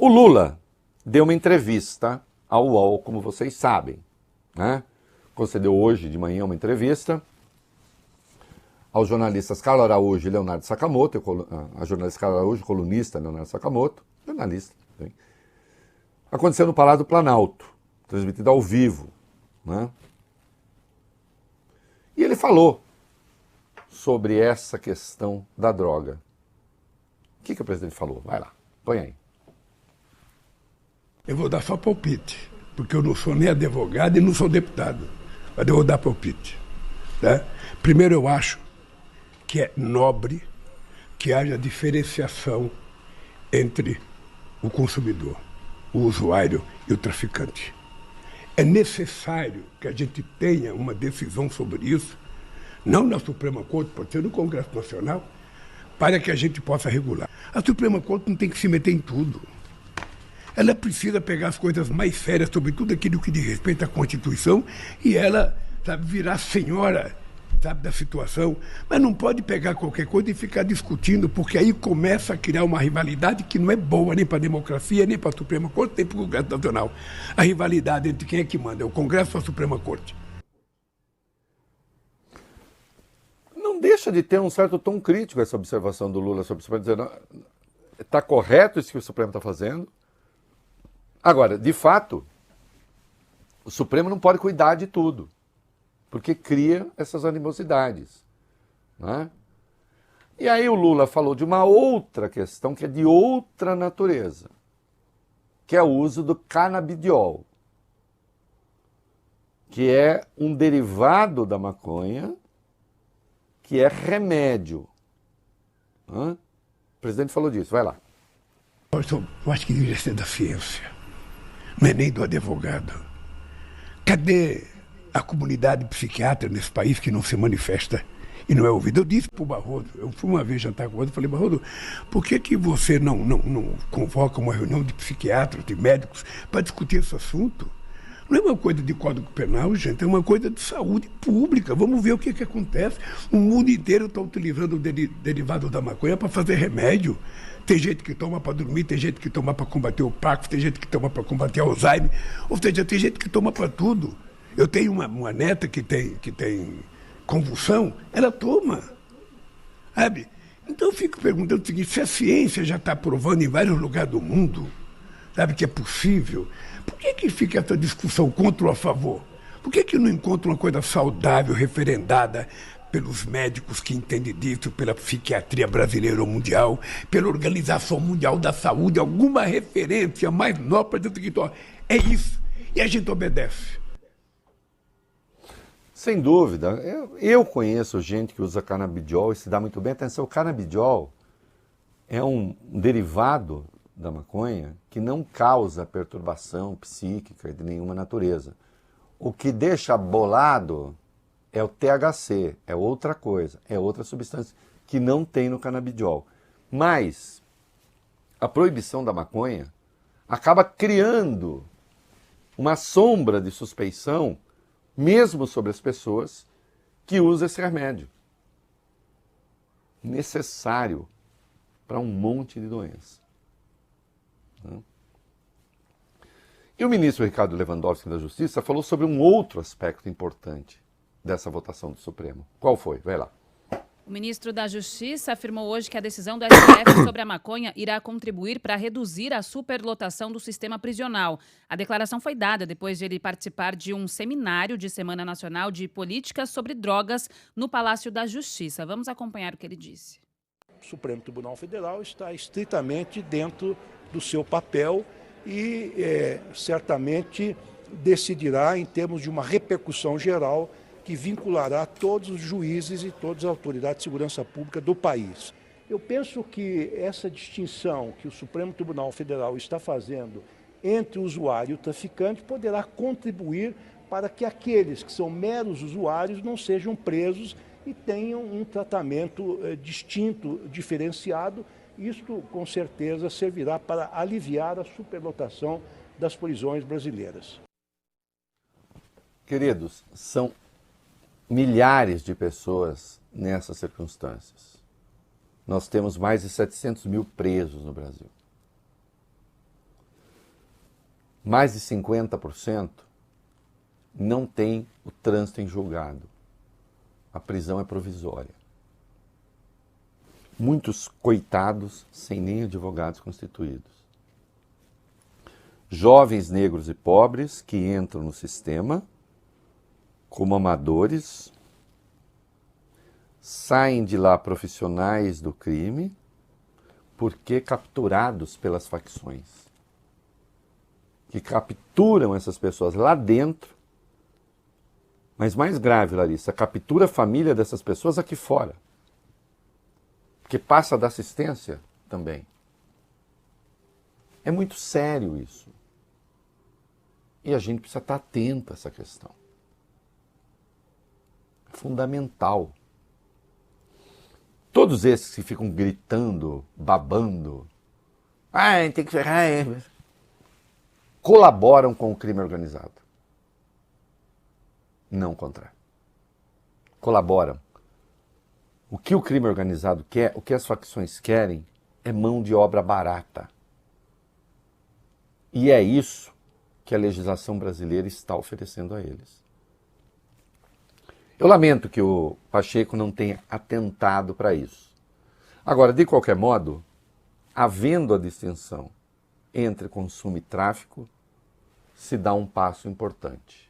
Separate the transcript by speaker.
Speaker 1: O Lula deu uma entrevista ao UOL, como vocês sabem, né? Concedeu hoje de manhã uma entrevista aos jornalistas Carlos Araújo e Leonardo Sakamoto, a jornalista Carlos Araújo, colunista Leonardo Sakamoto, jornalista. Hein? Aconteceu no Palácio do Planalto, transmitido ao vivo, né? E ele falou sobre essa questão da droga. O que o presidente falou? Vai lá, põe aí.
Speaker 2: Eu vou dar só palpite, porque eu não sou nem advogado e não sou deputado, mas eu vou dar palpite. Tá? Primeiro, eu acho que é nobre que haja diferenciação entre o consumidor, o usuário e o traficante. É necessário que a gente tenha uma decisão sobre isso, não na Suprema Corte, pode ser no Congresso Nacional, para que a gente possa regular. A Suprema Corte não tem que se meter em tudo. Ela precisa pegar as coisas mais sérias, sobretudo aquilo que diz respeito à Constituição, e ela, sabe, virar senhora, sabe, da situação. Mas não pode pegar qualquer coisa e ficar discutindo, porque aí começa a criar uma rivalidade que não é boa nem para a democracia, nem para a Suprema Corte, nem para o Congresso Nacional. A rivalidade entre quem é que manda, é o Congresso ou a Suprema Corte?
Speaker 1: Não deixa de ter um certo tom crítico essa observação do Lula sobre o Supremo, dizendo está correto isso que o Supremo está fazendo. Agora, de fato, o Supremo não pode cuidar de tudo, porque cria essas animosidades, né? E aí o Lula falou de uma outra questão que é de outra natureza, que é o uso do canabidiol, que é um derivado da maconha, que é remédio. O presidente falou disso, vai lá.
Speaker 2: Eu acho que deveria ser da ciência, não é nem do advogado. Cadê a comunidade psiquiatra nesse país que não se manifesta e não é ouvida? Eu disse para o Barroso, eu fui uma vez jantar com o Barroso, falei, Barroso, por que você não convoca uma reunião de psiquiatras, de médicos, para discutir esse assunto? Não é uma coisa de Código Penal, gente, é uma coisa de saúde pública. Vamos ver o que acontece. O mundo inteiro está utilizando o derivado da maconha para fazer remédio. Tem gente que toma para dormir, tem gente que toma para combater o Parkinson, tem gente que toma para combater o Alzheimer, ou seja, tem gente que toma para tudo. Eu tenho uma neta que tem convulsão, ela toma, sabe? Então eu fico perguntando o seguinte, se a ciência já está provando em vários lugares do mundo, sabe, que é possível, por que fica essa discussão contra ou a favor? Por que não encontra uma coisa saudável, referendada pelos médicos que entendem disso, pela psiquiatria brasileira ou mundial, pela Organização Mundial da Saúde, alguma referência mais nova para dizer o seguinte, ó, é isso, e a gente obedece.
Speaker 1: Sem dúvida. Eu conheço gente que usa canabidiol e se dá muito bem. Atenção, o canabidiol é um derivado da maconha que não causa perturbação psíquica de nenhuma natureza. O que deixa bolado é o THC, é outra coisa, é outra substância que não tem no canabidiol. Mas a proibição da maconha acaba criando uma sombra de suspeição mesmo sobre as pessoas que usam esse remédio. Necessário para um monte de doenças. E o ministro Ricardo Lewandowski da Justiça falou sobre um outro aspecto importante dessa votação do Supremo. Qual foi? Vai lá.
Speaker 3: O ministro da Justiça afirmou hoje que a decisão do STF sobre a maconha irá contribuir para reduzir a superlotação do sistema prisional. A declaração foi dada depois de ele participar de um seminário de Semana Nacional de Políticas sobre Drogas no Palácio da Justiça. Vamos acompanhar o que ele disse.
Speaker 4: O Supremo Tribunal Federal está estritamente dentro do seu papel e certamente decidirá em termos de uma repercussão geral que vinculará todos os juízes e todas as autoridades de segurança pública do país. Eu penso que essa distinção que o Supremo Tribunal Federal está fazendo entre o usuário e o traficante poderá contribuir para que aqueles que são meros usuários não sejam presos e tenham um tratamento distinto, diferenciado. Isto, com certeza, servirá para aliviar a superlotação das prisões brasileiras.
Speaker 1: Queridos, são milhares de pessoas nessas circunstâncias. Nós temos mais de 700 mil presos no Brasil. mais de 50% não tem o trânsito em julgado. A prisão é provisória. Muitos coitados sem nem advogados constituídos. Jovens negros e pobres que entram no sistema como amadores, saem de lá profissionais do crime, porque capturados pelas facções, que capturam essas pessoas lá dentro, mas mais grave, Larissa, captura a família dessas pessoas aqui fora, que passa da assistência também. É muito sério isso. E a gente precisa estar atento a essa questão. É fundamental. Todos esses que ficam gritando, babando, tem que ferrar, colaboram com o crime organizado. Não contra. Colaboram. O que o crime organizado quer, o que as facções querem, é mão de obra barata. E é isso que a legislação brasileira está oferecendo a eles. Eu lamento que o Pacheco não tenha atentado para isso. Agora, de qualquer modo, havendo a distinção entre consumo e tráfico, se dá um passo importante.